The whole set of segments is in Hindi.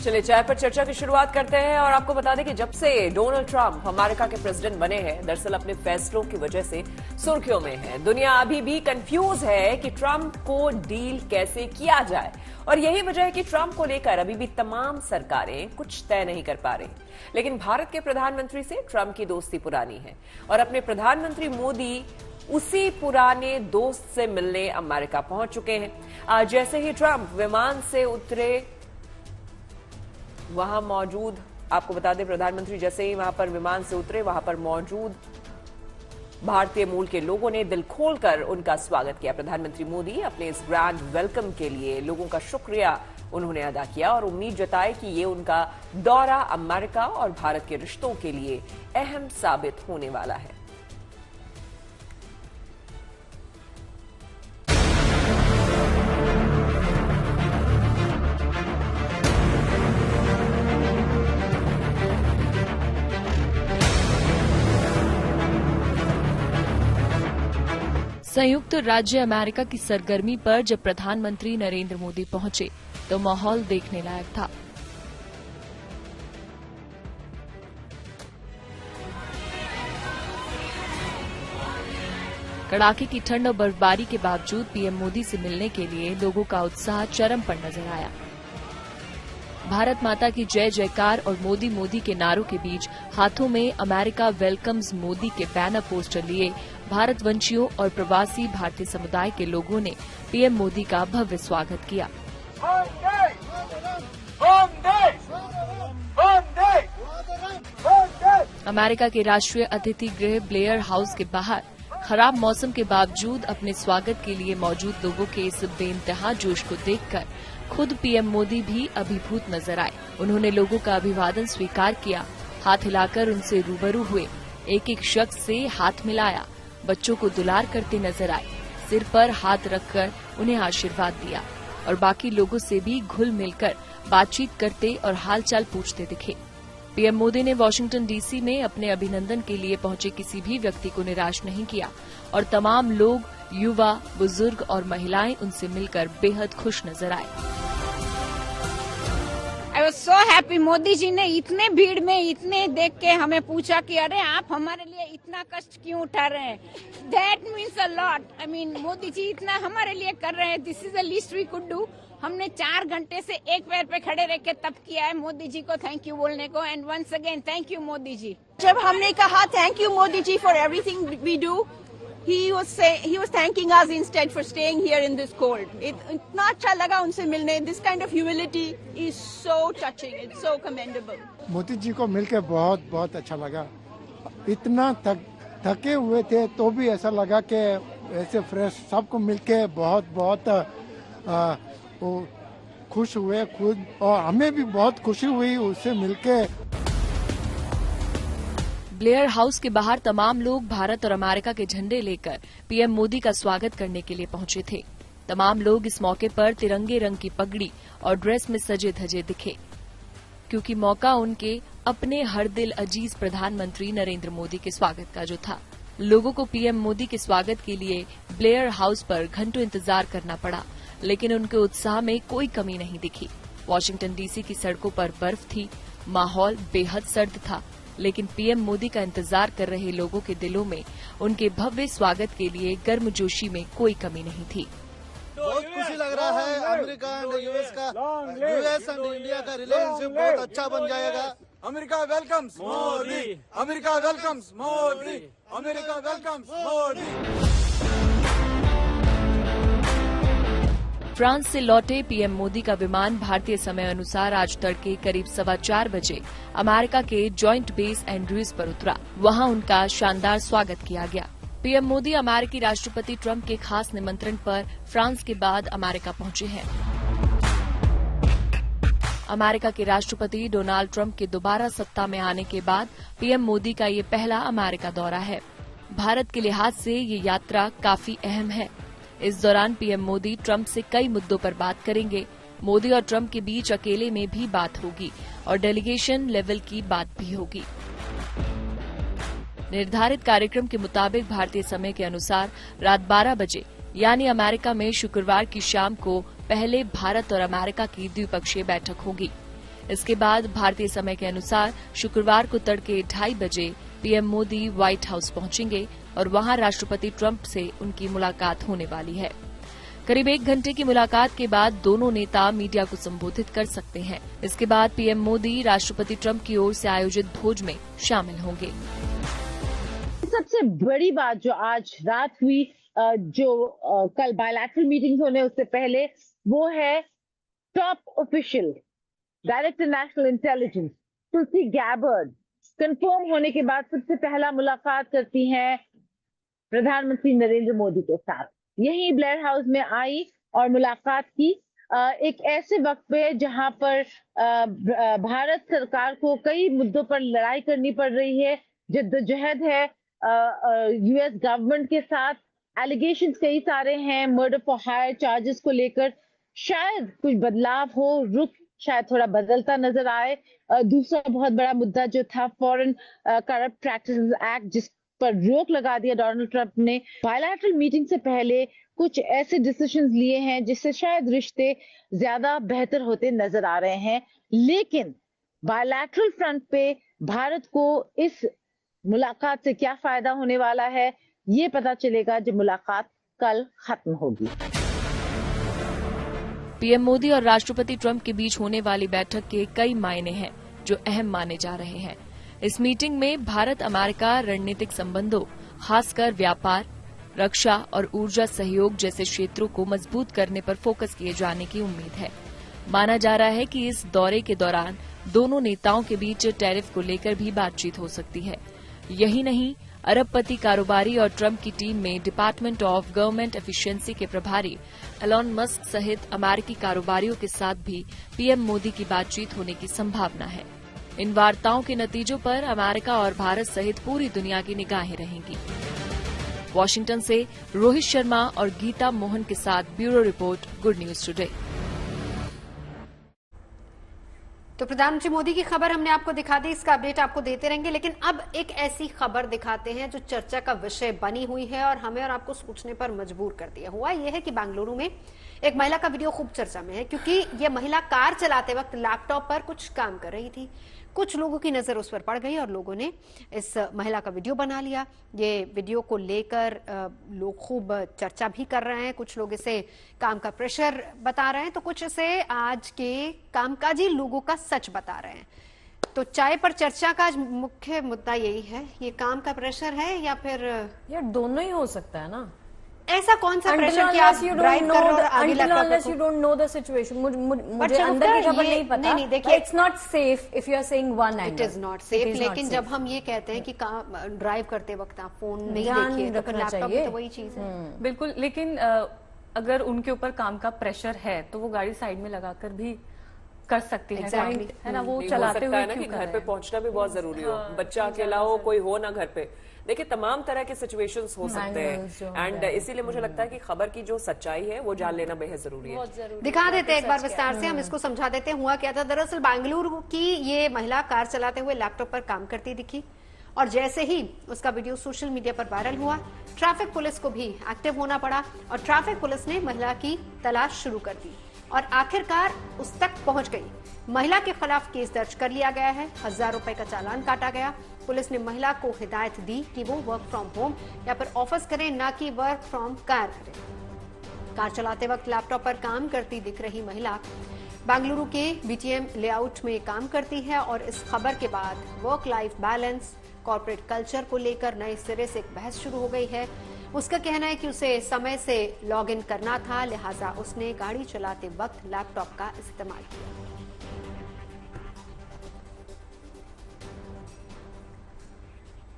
चलिए चाय पर चर्चा की शुरुआत करते हैं और आपको बता दें कि जब से डोनाल्ड ट्रंप अमेरिका के प्रेसिडेंट बने हैं, दरअसल अपने फैसलों की वजह से सुर्खियों में है। दुनिया अभी भी कंफ्यूज है कि ट्रंप को डील कैसे किया जाए और यही वजह है कि ट्रंप को लेकर अभी भी तमाम सरकारें कुछ तय नहीं कर पा रही। लेकिन भारत के प्रधानमंत्री से ट्रंप की दोस्ती पुरानी है और अपने प्रधानमंत्री मोदी उसी पुराने दोस्त से मिलने अमेरिका पहुंच चुके हैं। आज जैसे ही ट्रंप विमान से उतरे, वहां मौजूद, आपको बता दें, प्रधानमंत्री जैसे ही वहां पर विमान से उतरे, वहां पर मौजूद भारतीय मूल के लोगों ने दिल खोलकर उनका स्वागत किया। प्रधानमंत्री मोदी अपने इस ग्रैंड वेलकम के लिए लोगों का शुक्रिया उन्होंने अदा किया और उम्मीद जताई कि ये उनका दौरा अमेरिका और भारत के रिश्तों के लिए अहम साबित होने वाला है। संयुक्त राज्य अमेरिका की सरगर्मी पर जब प्रधानमंत्री नरेंद्र मोदी पहुंचे तो माहौल देखने लायक था। कड़ाके की ठंड और बर्फबारी के बावजूद पीएम मोदी से मिलने के लिए लोगों का उत्साह चरम पर नजर आया। भारत माता की जय जयकार और मोदी मोदी के नारों के बीच हाथों में अमेरिका वेलकम्स मोदी के बैनर पोस्टर लिए भारतवंशियों और प्रवासी भारतीय समुदाय के लोगों ने पीएम मोदी का भव्य स्वागत किया। अमेरिका के राष्ट्रीय अतिथि गृह ब्लेयर हाउस के बाहर खराब मौसम के बावजूद अपने स्वागत के लिए मौजूद लोगों के इस बेइंतहा जोश को देखकर खुद पीएम मोदी भी अभिभूत नजर आए। उन्होंने लोगों का अभिवादन स्वीकार किया, हाथ हिलाकर उनसे रूबरू हुए, एक एक शख्स से हाथ मिलाया, बच्चों को दुलार करते नजर आए, सिर पर हाथ रखकर उन्हें आशीर्वाद दिया और बाकी लोगों से भी घुल मिलकर बातचीत करते और हालचाल पूछते दिखे। पीएम मोदी ने वॉशिंगटन डीसी में अपने अभिनंदन के लिए पहुंचे किसी भी व्यक्ति को निराश नहीं किया और तमाम लोग, युवा, बुजुर्ग और महिलाएं उनसे मिलकर बेहद खुश नजर आए। I was so happy। Modi ji ने इतने भीड़ में इतने देख के हमें पूछा कि अरे आप हमारे लिए इतना कष्ट क्यों उठा रहे हैं। That means a lot। I mean, Modi ji इतना हमारे लिए कर रहे हैं। This is the least we could do। हमने 4 घंटे से एक पैर पे खड़े रह के तब किया है मोदी जी को थैंक यू बोलने को। And once again thank you Modi ji. जब हमने कहा thank you Modi ji for everything we do, he was thanking us instead for staying here in this cold। इतना अच्छा लगा उनसे मिलने। This kind of humility is so touching। It's so commendable। Modi ji को मिलके बहुत बहुत अच्छा लगा। इतना थके हुए थे तो भी ऐसा लगा कि ऐसे फ्रेश सबको मिलके बहुत बहुत वो खुश हुए खुद, और हमें भी बहुत खुशी हुई उससे मिलके। ब्लेयर हाउस के बाहर तमाम लोग भारत और अमेरिका के झंडे लेकर पीएम मोदी का स्वागत करने के लिए पहुंचे थे। तमाम लोग इस मौके पर तिरंगे रंग की पगड़ी और ड्रेस में सजे धजे दिखे, क्योंकि मौका उनके अपने हर दिल अजीज प्रधानमंत्री नरेंद्र मोदी के स्वागत का जो था। लोगों को पीएम मोदी के स्वागत के लिए ब्लेयर हाउस पर घंटों इंतजार करना पड़ा, लेकिन उनके उत्साह में कोई कमी नहीं दिखी। वॉशिंगटन डीसी की सड़कों पर बर्फ थी, माहौल बेहद सर्द था, लेकिन पीएम मोदी का इंतजार कर रहे लोगों के दिलों में उनके भव्य स्वागत के लिए गर्मजोशी में कोई कमी नहीं थी। बहुत खुशी लग रहा है। America and US and India का रिलेशनशिप बहुत अच्छा बन जाएगा। America welcomes Modi, America welcomes Modi, America welcomes Modi. France से लौटे पीएम मोदी का विमान भारतीय समय अनुसार आज तड़के करीब 4:15 बजे अमेरिका के जॉइंट बेस एंड्रयूज पर उतरा। वहां उनका शानदार स्वागत किया गया। पीएम मोदी अमेरिकी राष्ट्रपति ट्रंप के खास निमंत्रण पर फ्रांस के बाद अमेरिका पहुंचे हैं। अमेरिका के राष्ट्रपति डोनाल्ड ट्रंप के दोबारा सत्ता में आने के बाद पीएम मोदी का ये पहला अमेरिका दौरा है। भारत के लिहाज से ये यात्रा काफी अहम है। इस दौरान पीएम मोदी ट्रंप से कई मुद्दों पर बात करेंगे। मोदी और ट्रंप के बीच अकेले में भी बात होगी और डेलीगेशन लेवल की बात भी होगी। निर्धारित कार्यक्रम के मुताबिक भारतीय समय के अनुसार रात 12 बजे यानी अमेरिका में शुक्रवार की शाम को पहले भारत और अमेरिका की द्विपक्षीय बैठक होगी। इसके बाद भारतीय समय के अनुसार शुक्रवार को तड़के 2:30 बजे पीएम मोदी व्हाइट हाउस पहुंचेंगे और वहां राष्ट्रपति ट्रंप से उनकी मुलाकात होने वाली है। करीब 1 घंटे की मुलाकात के बाद दोनों नेता मीडिया को संबोधित कर सकते हैं। इसके बाद पीएम मोदी राष्ट्रपति ट्रंप की ओर से आयोजित भोज में शामिल होंगे। सबसे बड़ी बात जो आज रात हुई, जो कल बायलैटरल मीटिंग्स होने उससे पहले, वो है top official director national intelligence Tulsi Gabbard confirm होने के बाद सबसे पहला मुलाकात करती हैं प्रधानमंत्री नरेंद्र मोदी के साथ। यही ब्लेयर हाउस में आई और मुलाकात की एक ऐसे वक्त पे जहां पर भारत सरकार को कई मुद्दों पर लड़ाई करनी पड़ रही है, जद्दोजहद है यूएस गवर्नमेंट के साथ, एलिगेशंस कई सारे हैं मर्डर फॉर हायर चार्जेस को लेकर। शायद कुछ बदलाव हो, रुख शायद थोड़ा बदलता नजर आए। दूसरा बहुत बड़ा मुद्दा जो था फॉरेन करप्ट प्रैक्टिसेस एक्ट, जिस पर रोक लगा दिया डोनाल्ड ट्रंप ने। बायलैटरल मीटिंग से पहले कुछ ऐसे डिसीजंस लिए हैं जिससे शायद रिश्ते ज्यादा बेहतर होते नजर आ रहे हैं। लेकिन बायलैटरल फ्रंट पे भारत को इस मुलाकात से क्या फायदा होने वाला है, ये पता चलेगा जब मुलाकात कल खत्म होगी। पीएम मोदी और राष्ट्रपति ट्रंप के बीच होने वाली बैठक के कई मायने हैं जो अहम माने जा रहे हैं। इस मीटिंग में भारत अमेरिका रणनीतिक संबंधों, खासकर व्यापार, रक्षा और ऊर्जा सहयोग जैसे क्षेत्रों को मजबूत करने पर फोकस किए जाने की उम्मीद है। माना जा रहा है कि इस दौरे के दौरान दोनों नेताओं के बीच टैरिफ को लेकर भी बातचीत हो सकती है। यही नहीं, अरबपति कारोबारी और ट्रंप की टीम में डिपार्टमेंट ऑफ गवर्नमेंट एफिशिएंसी के प्रभारी एलॉन मस्क सहित अमेरिकी कारोबारियों के साथ भी पीएम मोदी की बातचीत होने की संभावना है। इन वार्ताओं के नतीजों पर अमेरिका और भारत सहित पूरी दुनिया की निगाहें रहेंगी। वॉशिंगटन से रोहित शर्मा और गीता मोहन के साथ bureau report, good news today. तो प्रधानमंत्री मोदी की खबर हमने आपको दिखा दी, इसका अपडेट आपको देते रहेंगे। लेकिन अब एक ऐसी खबर दिखाते हैं जो चर्चा का विषय बनी हुई है और हमें और आपको सोचने पर मजबूर कर दिया। हुआ यह है कि बेंगलुरु में एक महिला का वीडियो खूब चर्चा में है, क्योंकि यह महिला कार चलाते वक्त लैपटॉप पर कुछ काम कर रही थी। कुछ लोगों की नजर उस पर पड़ गई और लोगों ने इस महिला का वीडियो बना लिया। ये वीडियो को लेकर लोग खूब चर्चा भी कर रहे हैं। कुछ लोग इसे काम का प्रेशर बता रहे हैं, तो कुछ इसे आज के कामकाजी लोगों का सच बता रहे हैं। तो चाय पर चर्चा का मुख्य मुद्दा यही है, ये काम का प्रेशर है या फिर यार दोनों ही हो सकता है ना। ऐसा कौन सा प्रेशर कि आप ड्राइव कर रहे हो और आगे unless you don't know the situation, मुझे अंदर की खबर नहीं पता। नहीं देखिए, it's not safe if you are saying one angle. It is not safe, लेकिन जब हम ये कहते हैं कि ड्राइव करते वक्त आप फोन नहीं देखिए, तो फिर लैपटॉप में तो वही चीज है। बिल्कुल, लेकिन अगर उनके ऊपर काम का प्रेशर है तो वो गाड़ी साइड में लगाकर भी कर सकती है, है ना। वो चलाते हुए कि घर पे पहुंचना भी बहुत जरूरी हो, बच्चा अकेला हो, कोई हो ना घर पे। देखिए तमाम तरह के सिचुएशंस हो सकते हैं एंड इसीलिए मुझे लगता है कि खबर की जो सच्चाई है वो जान लेना बेहद जरूरी है। दिखा देते हैं एक बार विस्तार से, हम इसको समझा देते हैं हुआ क्या था। दरअसल बेंगलुरु की ये महिला कार चलाते हुए लैपटॉप पर काम करती दिखी और जैसे ही उसका वीडियो सोशल मीडिया पर वायरल हुआ, ट्रैफिक पुलिस को भी एक्टिव होना पड़ा और ट्रैफिक पुलिस ने महिला की तलाश शुरू कर दी और आखिरकार उस तक पहुंच गई। महिला के खिलाफ केस दर्ज कर लिया गया है, 1000 रुपए का चालान काटा गया। पुलिस ने महिला को हिदायत दी कि वो वर्क फ्रॉम होम या फिर ऑफिस करे, न कि वर्क फ्रॉम कार करे। कार चलाते वक्त लैपटॉप पर काम करती दिख रही महिला बेंगलुरु के बीटीएम लेआउट में काम करती है और इस खबर के बाद work life balance, corporate culture को लेकर नए सिरे से एक बहस शुरू हो गई है। उसका कहना है कि उसे समय से लॉग इन करना था, लिहाजा उसने गाड़ी चलाते वक्त लैपटॉप का इस्तेमाल किया।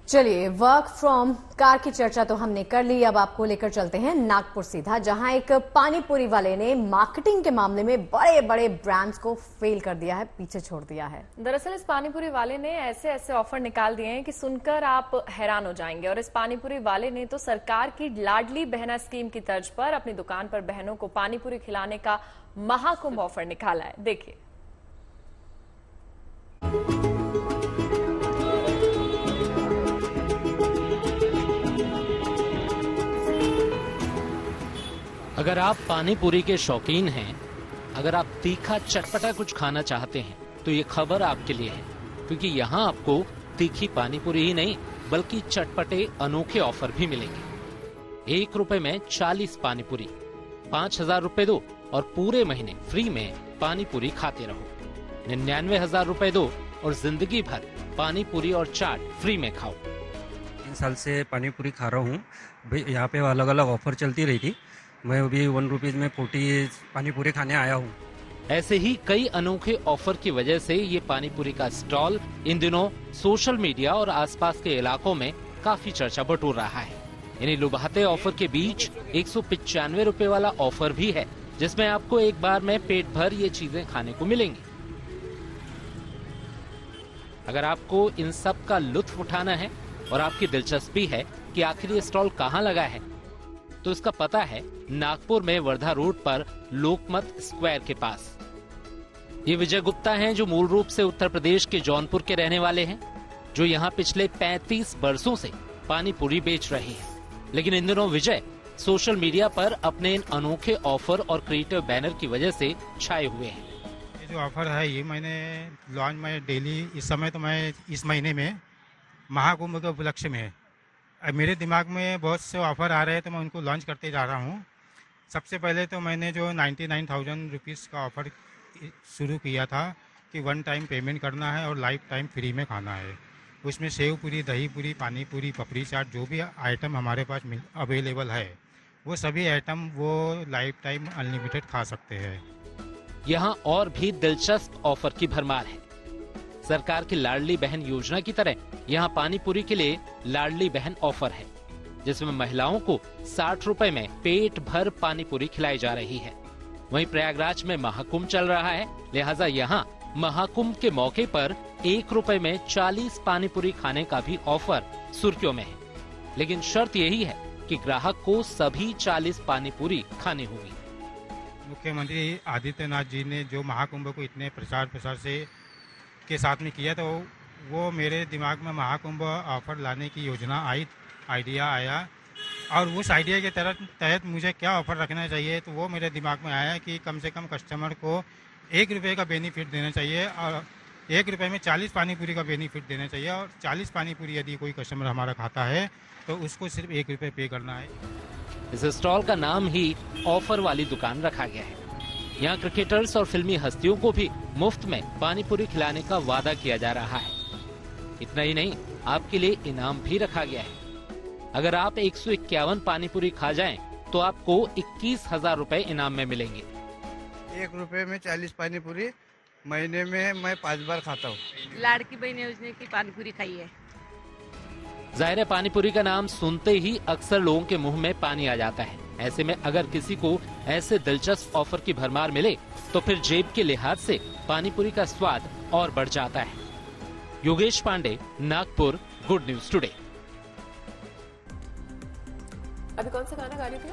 चलिए, वर्क फ्रॉम कार की चर्चा तो हमने कर ली, अब आपको लेकर चलते हैं नागपुर सीधा, जहां एक पानीपुरी वाले ने मार्केटिंग के मामले में बड़े बड़े ब्रांड्स को फेल कर दिया है, पीछे छोड़ दिया है। दरअसल इस पानीपुरी वाले ने ऐसे ऐसे ऑफर निकाल दिए हैं कि सुनकर आप हैरान हो जाएंगे। और इस पानीपुरी वाले ने तो सरकार की लाडली बहना स्कीम की तर्ज पर अपनी दुकान पर बहनों को पानीपुरी खिलाने का महाकुंभ ऑफर निकाला है। देखिए। अगर आप पानी पूरी के शौकीन हैं, अगर आप तीखा चटपटा कुछ खाना चाहते हैं, तो ये खबर आपके लिए है, क्योंकि यहाँ आपको तीखी पानी पूरी ही नहीं बल्कि चटपटे अनोखे ऑफर भी मिलेंगे। 1 रुपए में 40 पानी पूरी, 5,000 रुपए दो और पूरे महीने फ्री में पानी पूरी खाते रहो। 99,000 रुपए दो और जिंदगी भर पानी पूरी और चाट फ्री में खाओ। 3 साल से पानी पूरी खा रहा हूँ। यहाँ पे अलग अलग ऑफर चलती रही थी। मैं अभी 1 रुपीज में 40 पानी पूरी खाने आया हूँ। ऐसे ही कई अनोखे ऑफर की वजह से ये पानी पूरी का स्टॉल इन दिनों सोशल मीडिया और आसपास के इलाकों में काफी चर्चा बटोर रहा है। इन्हीं लुभाते ऑफर के बीच 195 रुपए वाला ऑफर भी है, जिसमें आपको एक बार में पेट भर ये चीजें खाने को मिलेंगी। अगर आपको इन सब का लुत्फ उठाना है और आपकी दिलचस्पी है कि आखिर ये स्टॉल कहाँ लगा है, तो इसका पता है नागपुर में वर्धा रोड पर लोकमत स्क्वायर के पास। ये विजय गुप्ता हैं, जो मूल रूप से उत्तर प्रदेश के जौनपुर के रहने वाले हैं, जो यहाँ पिछले 35 बरसों से पानी पूरी बेच रहे हैं। लेकिन इन दिनों विजय सोशल मीडिया पर अपने इन अनोखे ऑफर और क्रिएटिव बैनर की वजह से छाए हुए हैं। ये जो ऑफर है ये मैंने लॉन्च में डेली इस समय तो मैं इस महीने में महाकुंभ के उपलक्ष्य में मेरे दिमाग में बहुत से ऑफर आ रहे हैं, तो मैं उनको लॉन्च करते जा रहा हूँ। सबसे पहले तो मैंने जो 99,000 रुपीज़ का ऑफर शुरू किया था कि 1 टाइम पेमेंट करना है और लाइफ टाइम फ्री में खाना है। उसमें सेव पूरी, दही पूरी, पानी पूरी, पपड़ी चाट, जो भी आइटम हमारे पास अवेलेबल है वो सभी आइटम वो लाइफ टाइम अनलिमिटेड खा सकते हैं। यहाँ और भी दिलचस्प ऑफर की भरमार है। सरकार की लाडली बहन योजना की तरह यहाँ पानी पूरी के लिए लाडली बहन ऑफर है, जिसमें महिलाओं को 60 रुपए में पेट भर पानी पूरी खिलाई जा रही है। वहीं प्रयागराज में महाकुंभ चल रहा है, लिहाजा यहाँ महाकुंभ के मौके पर 1 रुपए में 40 पानी पूरी खाने का भी ऑफर सुर्खियों में है। लेकिन शर्त यही है कि ग्राहक को सभी 40 पानी पूरी खानी होगी। मुख्यमंत्री आदित्यनाथ जी ने जो महाकुंभ को इतने प्रचार प्रसार से के साथ में किया, तो वो मेरे दिमाग में महाकुंभ ऑफर लाने की योजना आइडिया आया, और उस आइडिया के तहत मुझे क्या ऑफर रखना चाहिए, तो वो मेरे दिमाग में आया कि कम से कम कस्टमर को 1 रुपये का बेनिफिट देना चाहिए और 1 रुपये में 40 पानी पूरी का बेनिफिट देना चाहिए। और 40 पानी पूरी यदि कोई कस्टमर हमारा खाता है तो उसको सिर्फ 1 रुपये पे करना है। इस स्टॉल का नाम ही ऑफर वाली दुकान रखा गया है। यहाँ क्रिकेटर्स और फिल्मी हस्तियों को भी मुफ्त में पानी पूरी खिलाने का वादा किया जा रहा है। इतना ही नहीं, आपके लिए इनाम भी रखा गया है। अगर आप 151 पानी पूरी खा जाएं, तो आपको 21,000 रुपए इनाम में मिलेंगे। 1 रुपए में 40 पानी पूरी महीने में मैं 5 बार खाता हूँ। लाड़की बहन योजना की पानी पूरी खाई है। जाहिर है, पानी पूरी का नाम सुनते ही अक्सर लोगों के मुंह में पानी आ जाता है। ऐसे में अगर किसी को ऐसे दिलचस्प ऑफर की भरमार मिले तो फिर जेब के लिहाज से पानी पूरी का स्वाद और बढ़ जाता है। Yogesh Pandey, Nagpur, good news today. अभी कौन सा गाना गा रही थी?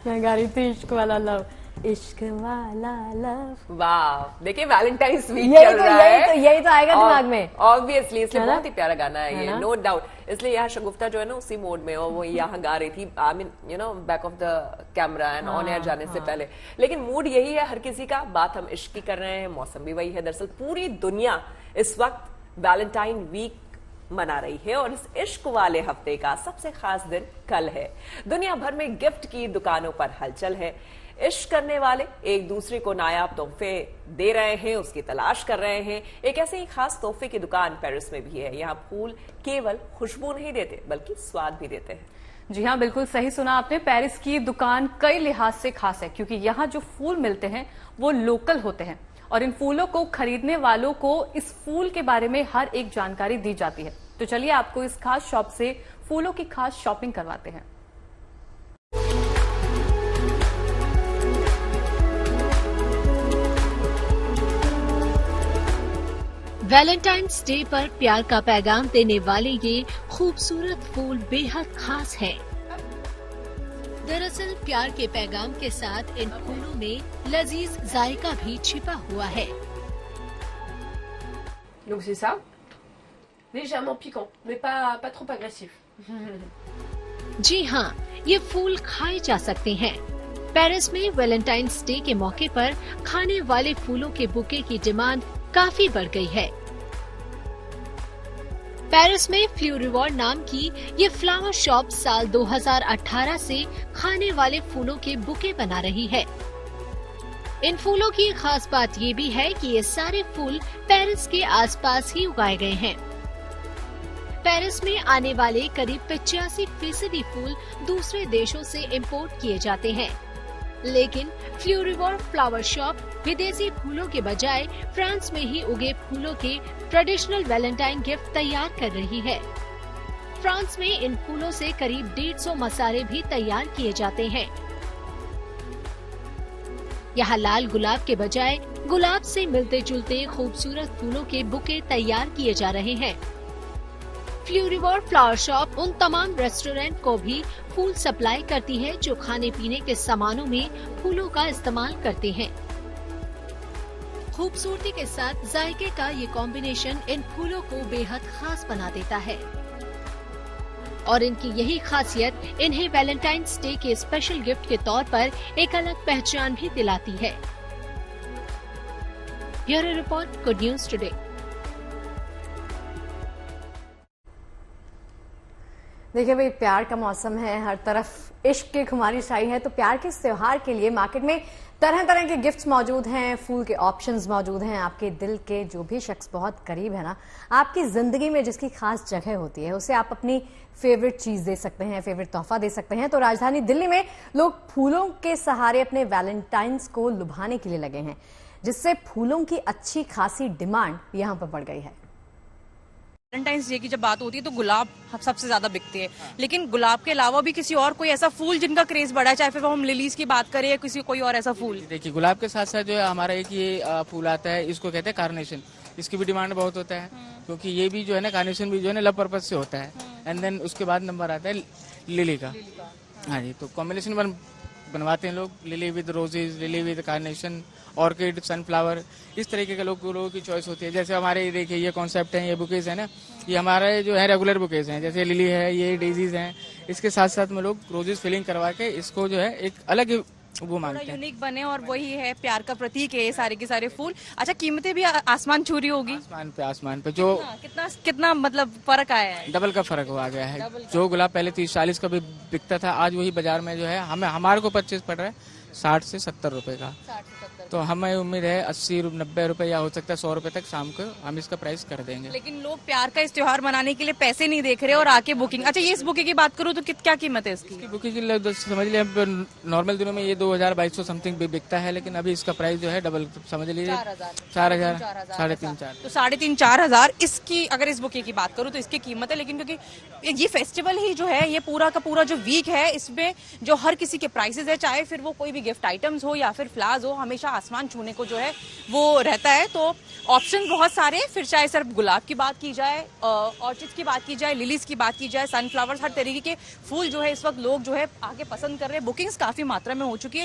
मैं गा रही थी इश्क वाला लव, इश्क वाला लव। वाह, देखिए वैलेंटाइंस वीक यही चल तो, रहा है, यही तो आएगा दिमाग में ऑब्वियसली। इसलिए बहुत ही प्यारा गाना है ये, नो डाउट। इसलिए यहाँ शगुफ्ता जो है ना उसी मोड में, और वो यहाँ गा रही थी, I mean you know back of the camera and on air जाने से पहले। लेकिन मूड यही है हर किसी का। बात हम इश्क की कर रहे हैं, मौसम भी वही है। दरअसल पूरी दुनिया इस वक्त वैलेंटाइन वीक मना रही है, और इस इश्क वाले हफ्ते का सबसे खास दिन कल है। दुनिया भर में गिफ्ट की दुकानों पर हलचल है। इश्क करने वाले एक दूसरे को नायाब तोहफे दे रहे हैं, उसकी तलाश कर रहे हैं। एक ऐसे ही खास तोहफे की दुकान पेरिस में भी है। यहाँ फूल केवल खुशबू नहीं देते बल्कि स्वाद भी देते हैं। जी हाँ, बिल्कुल सही सुना आपने। पेरिस की दुकान कई लिहाज से खास है, क्योंकि यहाँ जो फूल मिलते हैं वो लोकल होते हैं, और इन फूलों को खरीदने वालों को इस फूल के बारे में हर एक जानकारी दी जाती है। तो चलिए आपको इस खास शॉप से फूलों की खास शॉपिंग करवाते हैं। वैलेंटाइंस डे पर प्यार का पैगाम देने वाले ये खूबसूरत फूल बेहद खास है। दरअसल प्यार के पैगाम के साथ इन फूलों में लजीज जायका भी छिपा हुआ है। Donc c'est ça, légèrement piquant, mais pas trop agressif. जी हाँ, ये फूल खाए जा सकते हैं। पेरिस में वैलेंटाइंस डे के मौके पर खाने वाले फूलों के बुके की डिमांड काफी बढ़ गई है। पेरिस में फ्यूरिवॉर नाम की ये फ्लावर शॉप साल 2018 से खाने वाले फूलों के बुके बना रही है। इन फूलों की खास बात ये भी है कि ये सारे फूल पेरिस के आसपास ही उगाए गए हैं। पेरिस में आने वाले करीब 85% फूल दूसरे देशों से इंपोर्ट किए जाते हैं, लेकिन फ्यूरिवॉर फ्लावर शॉप विदेशी फूलों के बजाय फ्रांस में ही उगे फूलों के ट्रेडिशनल वैलेंटाइन गिफ्ट तैयार कर रही है। फ्रांस में इन फूलों से करीब 150 मसाले भी तैयार किए जाते हैं। यहाँ लाल गुलाब के बजाय गुलाब से मिलते जुलते खूबसूरत फूलों के बुके तैयार किए जा रहे हैं। फ्यूरिवॉर फ्लावर शॉप उन तमाम रेस्टोरेंट को भी फूल सप्लाई करती है जो खाने पीने के सामानों में फूलों का इस्तेमाल करते हैं। खूबसूरती के साथ जायके का ये कॉम्बिनेशन इन फूलों को बेहद खास बना देता है और इनकी यही खासियत इन्हें वैलेंटाइंस डे के स्पेशल गिफ्ट के तौर पर एक अलग पहचान भी दिलाती है। Bureau report, good news today. देखिए भाई, प्यार का मौसम है, हर तरफ इश्क की खुमारी छाई है, तो प्यार के इस त्योहार के लिए मार्केट में तरह तरह के गिफ्ट्स मौजूद हैं, फूल के ऑप्शंस मौजूद हैं। आपके दिल के जो भी शख्स बहुत करीब है ना, आपकी जिंदगी में जिसकी खास जगह होती है, उसे आप अपनी फेवरेट चीज दे सकते हैं, फेवरेट तोहफा दे सकते हैं। तो राजधानी दिल्ली में लोग फूलों के सहारे अपने वैलेंटाइंस को लुभाने के लिए लगे हैं, जिससे फूलों की अच्छी खासी डिमांड यहाँ पर बढ़ गई है। वैलेंटाइंस डे की जब बात होती है तो गुलाब सबसे ज्यादा बिकते हैं, लेकिन गुलाब के अलावा भी किसी और कोई ऐसा फूल जिनका क्रेज बढ़ा है, चाहे फिर हम लिलीज की बात करें या किसी कोई और ऐसा फूल? देखिए, गुलाब के साथ साथ जो है हमारा एक ये फूल आता है, इसको कहते हैं कार्नेशन। इसकी भी डिमांड बहुत होता है, क्योंकि ये भी जो है ना, कार्नेशन भी जो है ना लव पर्पज से होता है। एंड देन उसके बाद नंबर आता है लिली का। हाँ जी, तो कॉम्बिनेशन बनवाते हैं लोग, lily with roses, lily with carnation, orchid, sunflower, इस तरीके के लोगों की चॉइस होती है। जैसे हमारे देखिए ये कॉन्सेप्ट है, ये बुकेज है ना, ये हमारे जो है रेगुलर बुकेज हैं, जैसे लिली है, ये डेजीज हैं। इसके साथ साथ में लोग रोजेज फिलिंग करवा के इसको जो है एक अलग वो मानते हैं, यूनिक बने, और वही है प्यार का प्रतीक है ये सारे के सारे फूल। अच्छा, कीमतें भी आसमान छू रही होगी? आसमान पे जो कितना मतलब फर्क आया है? डबल का फर्क आ गया है। जो गुलाब पहले 30-40 का भी बिकता था, आज वही बाजार में जो है हमारे को परचेज पड़ रहा है 60 से 70 रुपए का। तो हमें उम्मीद है 80-90 रुपए या हो सकता है 100 रुपए तक शाम को हम इसका प्राइस कर देंगे। लेकिन लोग प्यार का इस त्योहार मनाने के लिए पैसे नहीं देख रहे और आके बुकिंग। अच्छा, ये इस बुके की बात करूँ तो क्या कीमत है इसकी? बुके की समझ लीजिए नॉर्मल दिनों में ये 2000-2200 समथिंग भी बिकता है, लेकिन अभी इसका प्राइस जो है डबल समझ लीजिए 4000, 3,500। तो 3,500-4,000 इसकी अगर इस बुके की बात करूँ तो इसकी कीमत है। लेकिन क्योंकि ये फेस्टिवल ही जो है, ये पूरा का पूरा जो वीक है, इसमें जो हर किसी के प्राइसेस है, चाहे फिर वो कोई भी गिफ्ट आइटम्स हो या फिर फ्लावर्स हो, हमेशा आसमान छूने को जो है वो रहता है। तो ऑप्शन बहुत सारे, फिर चाहे सिर्फ गुलाब की बात की जाए, ऑर्चिड्स की बात की जाए, लिलीज की बात की जाए, सनफ्लावर्स, हर तरीके के फूल जो है इस वक्त लोग जो है आगे पसंद कर रहे हैं। बुकिंग्स काफी मात्रा में हो चुकी है।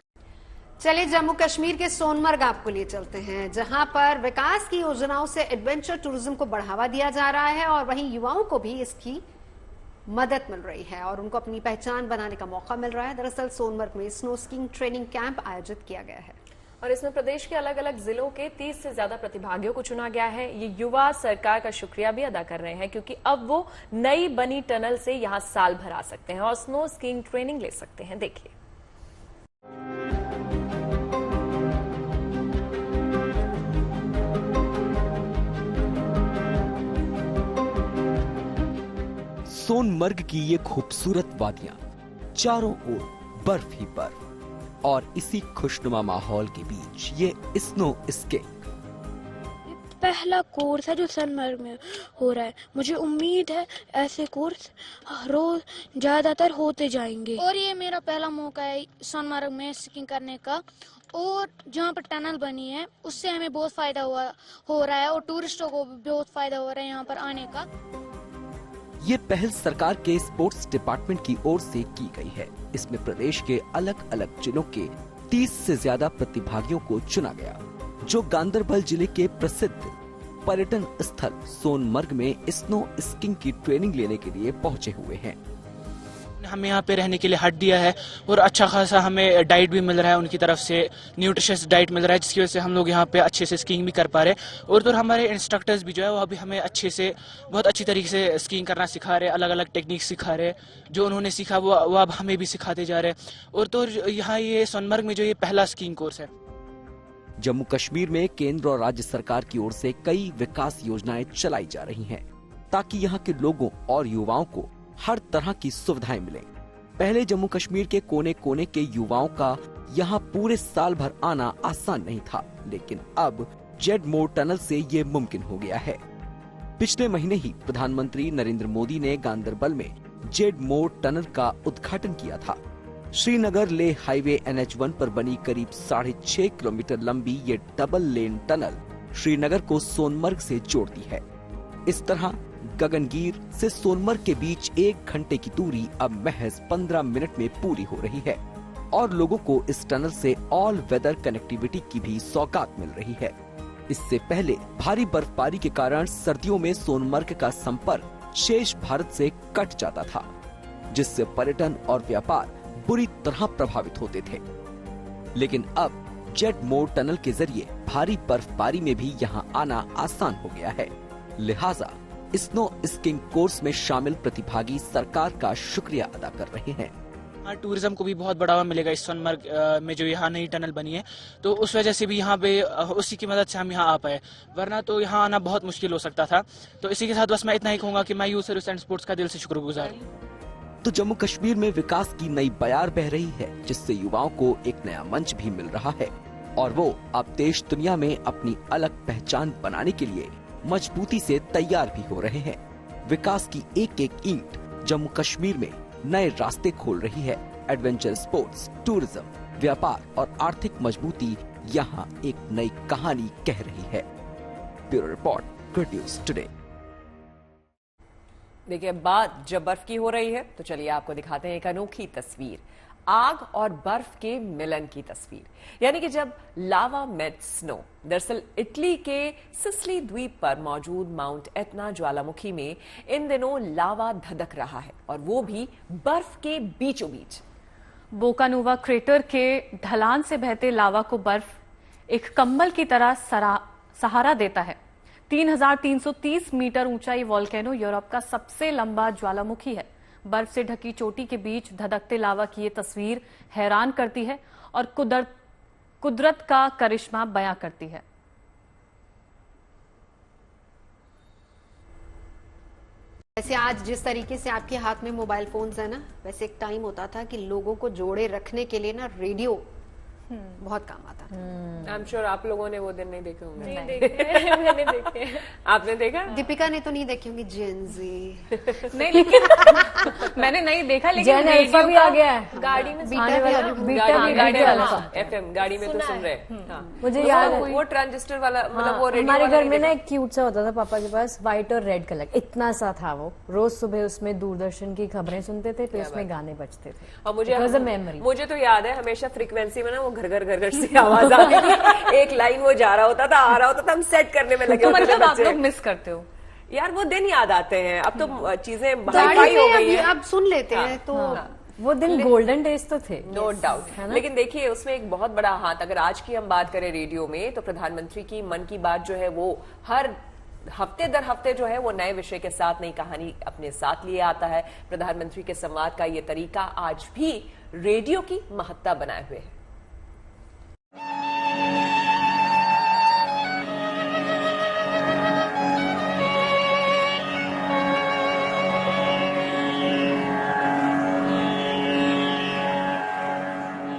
चलिए जम्मू कश्मीर के सोनमर्ग आपको लिए चलते हैं, जहां पर विकास की योजनाओं से एडवेंचर टूरिज्म को बढ़ावा दिया जा रहा है और वहीं युवाओं को भी इसकी मदद मिल रही है और उनको अपनी पहचान बनाने का मौका मिल रहा है। दरअसल सोनमर्ग में स्नो स्कीइंग ट्रेनिंग कैंप आयोजित किया गया है और इसमें प्रदेश के अलग अलग जिलों के 30 से ज्यादा प्रतिभागियों को चुना गया है। ये युवा सरकार का शुक्रिया भी अदा कर रहे हैं, क्योंकि अब वो नई बनी टनल से यहां साल भर आ सकते हैं और स्नो स्कीइंग ट्रेनिंग ले सकते हैं। देखिए, सोनमर्ग की ये खूबसूरत वादियां, चारों ओर बर्फ ही बर्फ, और इसी खुशनुमा माहौल के बीच ये स्नो स्कीइंग पहला कोर्स है जो सोनमर्ग में हो रहा है। मुझे उम्मीद है ऐसे कोर्स रोज ज्यादातर होते जाएंगे और ये मेरा पहला मौका है सोनमर्ग में स्कीइंग करने का। और जहाँ पर टनल बनी है उससे हमें बहुत फायदा हो रहा है और टूरिस्टों को भी बहुत फायदा हो रहा है यहाँ पर आने का। ये पहल सरकार के स्पोर्ट्स डिपार्टमेंट की ओर से की गई है। इसमें प्रदेश के अलग अलग जिलों के 30 से ज्यादा प्रतिभागियों को चुना गया, जो गांदरबल जिले के प्रसिद्ध पर्यटन स्थल सोनमर्ग में स्नो स्कीइंग की ट्रेनिंग लेने के लिए पहुंचे हुए हैं। हमें यहाँ पे रहने के लिए हट दिया है और अच्छा खासा हमें डाइट भी मिल रहा है उनकी तरफ से, न्यूट्रिशियस डाइट मिल रहा है, जिसकी वजह से हम लोग यहाँ पे अच्छे से स्कीइंग भी कर पा रहे हैं। और तो हमारे इंस्ट्रक्टर्स भी जो है वो अभी हमें अच्छे से बहुत अच्छी तरीके से स्कीइंग करना सिखा रहे हैं, अलग अलग टेक्निक सिखा रहे हैं। जो उन्होंने सीखा वो अब हमें भी सिखाते जा रहे हैं। और तो यहाँ ये सोनमर्ग में जो ये पहला स्कीइंग कोर्स है। जम्मू कश्मीर में केंद्र और राज्य सरकार की ओर से कई विकास योजनाएं चलाई जा रही हैं, ताकि यहाँ के लोगों और युवाओं को हर तरह की सुविधाएं मिलें। पहले जम्मू कश्मीर के कोने कोने के युवाओं का यहाँ पूरे साल भर आना आसान नहीं था, लेकिन अब जेड मोड़ टनल से ये मुमकिन हो गया है। पिछले महीने ही प्रधानमंत्री नरेंद्र मोदी ने गांदरबल में जेड मोड़ टनल का उद्घाटन किया था। श्रीनगर लेह हाईवे NH1 पर बनी करीब 6.5 किलोमीटर लंबी ये डबल लेन टनल श्रीनगर को सोनमर्ग से जोड़ती है। इस तरह गगनगीर से सोनमर्ग के बीच 1 घंटे की दूरी अब महज 15 मिनट में पूरी हो रही है और लोगों को इस टनल से ऑल वेदर कनेक्टिविटी की भी सौगात मिल रही है। इससे पहले भारी बर्फबारी के कारण सर्दियों में सोनमर्ग का संपर्क शेष भारत से कट जाता था, जिससे पर्यटन और व्यापार बुरी तरह प्रभावित होते थे। लेकिन अब जेड मोड़ टनल के जरिए भारी बर्फबारी में भी यहाँ आना आसान हो गया है। लिहाजा स्नो स्कीइंग कोर्स में शामिल प्रतिभागी सरकार का शुक्रिया अदा कर रहे हैं। टूरिज्म को भी बहुत बढ़ावा मिलेगा इस सोनमर्ग में जो यहाँ नई टनल बनी है, तो उस वजह से भी यहाँ पे उसी की मदद से हम यहाँ आ पाए, वरना तो यहाँ आना बहुत मुश्किल हो सकता था। तो इसी के साथ बस मैं इतना ही कहूँगा कि मैं यूथ सर्विस एंड स्पोर्ट्स का दिल से शुक्रगुजार हूँ। तो जम्मू कश्मीर में विकास की नई बयार बह रही है, जिससे युवाओं को एक नया मंच भी मिल रहा है और वो अब देश दुनिया में अपनी अलग पहचान बनाने के लिए मजबूती से तैयार भी हो रहे हैं। विकास की एक एक ईंट जम्मू कश्मीर में नए रास्ते खोल रही है। एडवेंचर स्पोर्ट्स, टूरिज्म, व्यापार और आर्थिक मजबूती यहाँ एक नई कहानी कह रही है। Bureau report, good news today. देखिए, बात जब बर्फ की हो रही है तो चलिए आपको दिखाते हैं एक अनोखी तस्वीर, आग और बर्फ के मिलन की तस्वीर, यानी कि जब लावा मेट स्नो। दरअसल इटली के सिसिली द्वीप पर मौजूद माउंट एटना ज्वालामुखी में इन दिनों लावा धधक रहा है और वो भी बर्फ के बीचों बीच। बोकानोवा क्रेटर के ढलान से बहते लावा को बर्फ एक कम्बल की तरह सहारा देता है। 3,330 मीटर ऊंचा ये वॉल्केनो यूरोप का सबसे लंबा ज्वालामुखी है। बर्फ से ढकी चोटी के बीच धधकते लावा की ये तस्वीर हैरान करती है और कुदरत का करिश्मा बयां करती है। वैसे आज जिस तरीके से आपके हाथ में मोबाइल फोन्स है ना, वैसे एक टाइम होता था कि लोगों को जोड़े रखने के लिए ना रेडियो बहुत काम आता था। आई एम श्योर आप लोगों ने वो दिन नहीं देखे होंगे। नहीं देखे, मैंने देखे। आपने देखा? दीपिका ने तो नहीं देखी होंगी, जेनजी। नहीं, लेकिन मैंने नहीं देखा, लेकिन अल्फा भी आ गया है गाड़ी में, FM गाड़ी में तो सुन रहे। मुझे याद है वो ट्रांजिस्टर वाला, मतलब वो रेडियो। हमारे घर में ना एक क्यूट सा होता था पापा के पास, व्हाइट और रेड कलर, इतना सा था वो। रोज सुबह उसमें दूरदर्शन की खबरें सुनते थे, फिर उसमें गाने बजते थे। और मुझे तो याद है हमेशा फ्रीक्वेंसी में ना वो घर घर से आवाज आती थी। एक लाइन वो जा रहा होता था, आ रहा होता था, हम सेट करने में लगे। तो मतलब आप लोग मिस करते हो यार, वो दिन याद आते हैं। अब तो चीजें हाई हो गई है, अब सुन लेते हैं तो वो दिन गोल्डन डेज तो थे, नो डाउट। लेकिन देखिए, उसमें एक बहुत बड़ा हाथ, अगर आज की हम बात करें रेडियो में, तो प्रधानमंत्री की मन की बात जो है वो हर हफ्ते दर हफ्ते जो है वो नए विषय के साथ नई कहानी अपने साथ लिए आता है। प्रधानमंत्री के संवाद का ये तरीका आज भी रेडियो की महत्ता बनाए हुए है।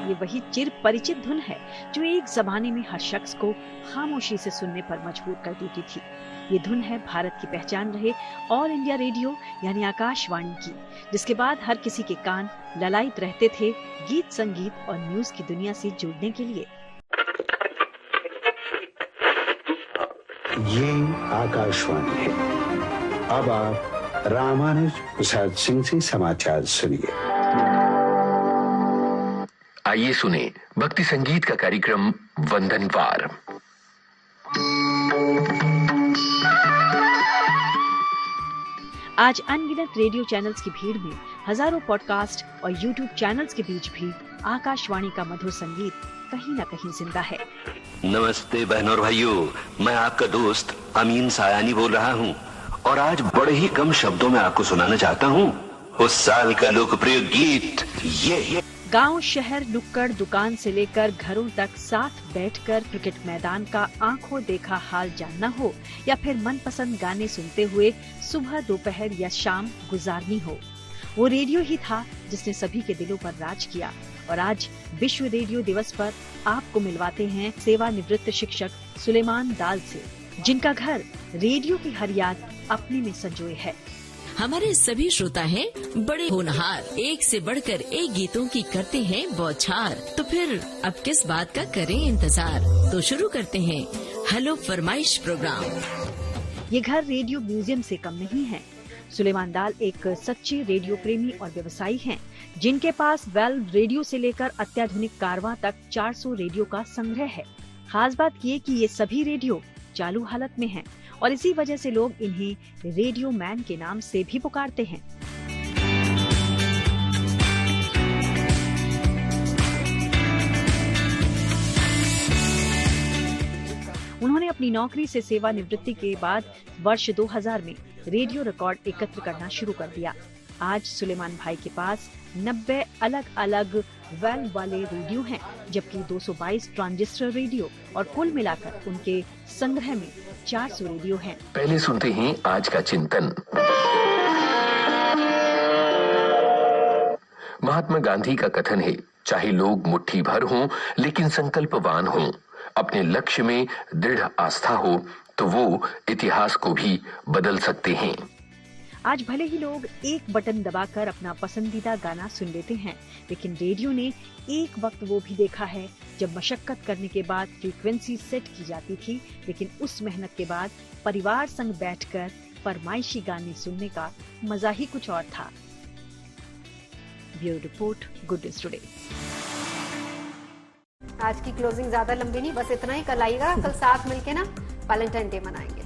ये वही चिर परिचित धुन है जो एक जमाने में हर शख्स को खामोशी से सुनने पर मजबूर कर देती थी। ये धुन है भारत की पहचान रहे ऑल इंडिया रेडियो यानी आकाशवाणी की, जिसके बाद हर किसी के कान ललायित रहते थे गीत, संगीत और न्यूज की दुनिया से जुड़ने के लिए। ये आकाशवाणी है। अब आप रामानुज प्रसाद सिंह से समाचार सुनिए। आइए सुने भक्ति संगीत का कार्यक्रम वंदनवार। आज अनगिनत रेडियो चैनल्स की भीड़ में हजारों पॉडकास्ट और यूट्यूब चैनल्स के बीच भी आकाशवाणी का मधुर संगीत कहीं न कहीं जिंदा है। नमस्ते बहनों और भाइयों, मैं आपका दोस्त अमीन सायानी बोल रहा हूँ और आज बड़े ही कम शब्दों में आपको सुनाना चाहता हूँ उस साल का लोकप्रिय गीत ये। गांव, शहर, नुक्कड़, दुकान से लेकर घरों तक साथ बैठकर क्रिकेट मैदान का आंखों देखा हाल जानना हो या फिर मनपसंद गाने सुनते हुए सुबह, दोपहर या शाम गुजारनी हो, वो रेडियो ही था जिसने सभी के दिलों पर राज किया। और आज विश्व रेडियो दिवस पर आपको मिलवाते हैं सेवानिवृत्त शिक्षक सुलेमान दाल से, जिनका घर रेडियो की हर याद अपने में संजोए है। हमारे सभी श्रोता हैं बड़े होनहार, एक से बढ़कर एक गीतों की करते हैं बौछार। तो फिर अब किस बात का करें इंतजार, तो शुरू करते हैं हेलो फरमाइश प्रोग्राम। ये घर रेडियो म्यूजियम से कम नहीं है। सुलेमान दाल एक सच्चे रेडियो प्रेमी और व्यवसायी हैं, जिनके पास वेल्व रेडियो से लेकर अत्याधुनिक कारवां तक 400 रेडियो का संग्रह है। खास बात ये कि ये सभी रेडियो चालू हालत में हैं और इसी वजह से लोग इन्हें रेडियो मैन के नाम से भी पुकारते हैं। उन्होंने अपनी नौकरी से सेवानिवृत्ति के बाद वर्ष 2000 में रेडियो रिकॉर्ड एकत्र करना शुरू कर दिया। आज सुलेमान भाई के पास 90 अलग अलग वेल्व वाले रेडियो हैं, जबकि 222 ट्रांजिस्टर रेडियो और कुल मिलाकर उनके संग्रह में 400 रेडियो हैं। पहले सुनते हैं आज का चिंतन। महात्मा गांधी का कथन है, चाहे लोग मुट्ठी भर हों लेकिन संकल्पवान हों, अपने लक्ष्य में दृढ़ आस्था हो तो वो इतिहास को भी बदल सकते हैं। आज भले ही लोग एक बटन दबाकर अपना पसंदीदा गाना सुन लेते हैं, लेकिन रेडियो ने एक वक्त वो भी देखा है जब मशक्कत करने के बाद फ्रीक्वेंसी सेट की जाती थी, लेकिन उस मेहनत के बाद परिवार संग बैठकर फरमाइशी गाने सुनने का मजा ही कुछ और था। Bureau report, good news today. आज की क्लोजिंग ज्यादा लंबी नहीं, बस इतना ही। कल आइएगा, कल साथ मिलके ना वैलेंटाइन डे मनाएंगे।